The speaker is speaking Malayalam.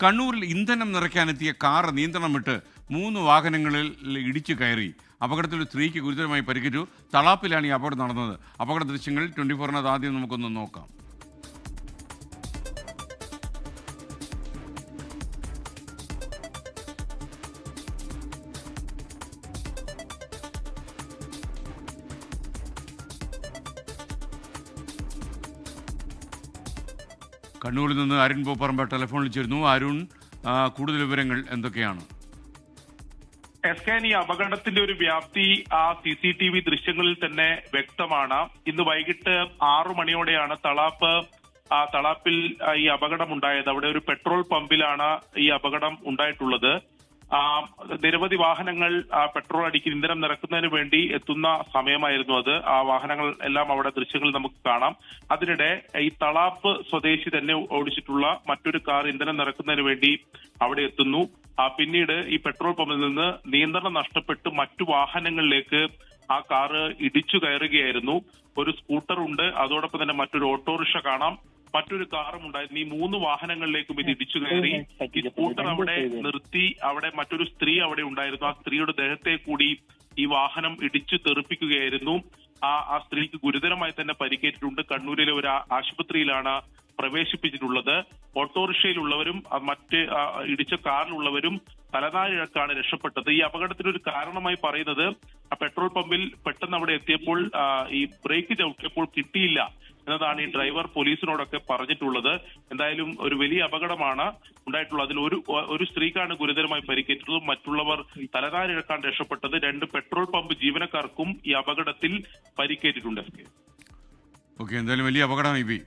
കണ്ണൂരിൽ ഇന്ധനം നിറയ്ക്കാനെത്തിയ കാർ നിയന്ത്രണം വിട്ട് 3 വാഹനങ്ങളിൽ ഇടിച്ചു കയറി. അപകടത്തിൽ ഒരു സ്ത്രീക്ക് ഗുരുതരമായി പരിക്കേറ്റു. തളാപ്പിലാണ് ഈ അപകടം നടന്നത്. അപകട ദൃശ്യങ്ങൾ 24-ന് ആദ്യം നമുക്കൊന്ന് നോക്കാം. കണ്ണൂരിൽ നിന്ന് അരുൺ പൂപ്പറമ്പ ടെലിഫോണിൽ ചേരുന്നു. അരുൺ, കൂടുതൽ വിവരങ്ങൾ എന്തൊക്കെയാണ്? ഈ അപകടത്തിന്റെ ഒരു വ്യാപ്തി ആ CCTV ദൃശ്യങ്ങളിൽ തന്നെ വ്യക്തമാണ്. ഇന്ന് വൈകിട്ട് 6 മണിയോടെയാണ് തളാപ്പിൽ ഈ അപകടം ഉണ്ടായത്. അവിടെ ഒരു പെട്രോൾ പമ്പിലാണ് ഈ അപകടം ഉണ്ടായിട്ടുള്ളത്. നിരവധി വാഹനങ്ങൾ പെട്രോൾ അടിക്ക് ഇന്ധനം നിറക്കുന്നതിന് വേണ്ടി എത്തുന്ന സമയമായിരുന്നു അത്. ആ വാഹനങ്ങൾ എല്ലാം അവിടെ ദൃശ്യങ്ങൾ നമുക്ക് കാണാം. അതിനിടെ ഈ തളാപ്പ് സ്വദേശി തന്നെ ഓടിച്ചിട്ടുള്ള മറ്റൊരു കാർ ഇന്ധനം നിറക്കുന്നതിന് വേണ്ടി അവിടെ എത്തുന്നു. പിന്നീട് ഈ പെട്രോൾ പമ്പിൽ നിന്ന് നിയന്ത്രണം നഷ്ടപ്പെട്ട് മറ്റു വാഹനങ്ങളിലേക്ക് ആ കാറ് ഇടിച്ചു കയറുകയായിരുന്നു. ഒരു സ്കൂട്ടർ ഉണ്ട്, അതോടൊപ്പം തന്നെ മറ്റൊരു ഓട്ടോറിക്ഷ കാണാം, മറ്റൊരു കാറും ഉണ്ടായിരുന്നു. ഈ 3 വാഹനങ്ങളിലേക്കും ഇത് ഇടിച്ചു കയറി. ഈ സ്കൂട്ടർ അവിടെ നിർത്തി. അവിടെ മറ്റൊരു സ്ത്രീ അവിടെ ഉണ്ടായിരുന്നു. ആ സ്ത്രീയുടെ ദേഹത്തെ കൂടി ഈ വാഹനം ഇടിച്ചു തെറിപ്പിക്കുകയായിരുന്നു. ആ സ്ത്രീക്ക് ഗുരുതരമായി തന്നെ പരിക്കേറ്റിട്ടുണ്ട്. കണ്ണൂരിലെ ഒരു ആശുപത്രിയിലാണ് പ്രവേശിപ്പിച്ചിട്ടുള്ളത്. ഓട്ടോറിക്ഷയിലുള്ളവരും മറ്റ് ഇടിച്ച കാറിലുള്ളവരും തലനാരിഴക്കാണ് രക്ഷപ്പെട്ടത്. ഈ അപകടത്തിനൊരു കാരണമായി പറയുന്നത് പെട്രോൾ പമ്പിൽ പെട്ടെന്ന് അവിടെ എത്തിയപ്പോൾ ഈ ബ്രേക്ക് ചവിട്ടിയപ്പോൾ കിട്ടിയില്ല എന്നതാണ് ഈ ഡ്രൈവർ പോലീസിനോടൊക്കെ പറഞ്ഞിട്ടുള്ളത്. എന്തായാലും ഒരു വലിയ അപകടമാണ് ഉണ്ടായിട്ടുള്ളത്. അതിൽ ഒരു സ്ത്രീക്കാണ് ഗുരുതരമായി പരിക്കേറ്റത്. മറ്റുള്ളവർ തലനാരിഴക്കാണ് രക്ഷപ്പെട്ടത്. 2 പെട്രോൾ പമ്പ് ജീവനക്കാർക്കും ഈ അപകടത്തിൽ പരിക്കേറ്റിട്ടുണ്ട്. ഓക്കെ, എന്തായാലും വലിയ അപകടമായി.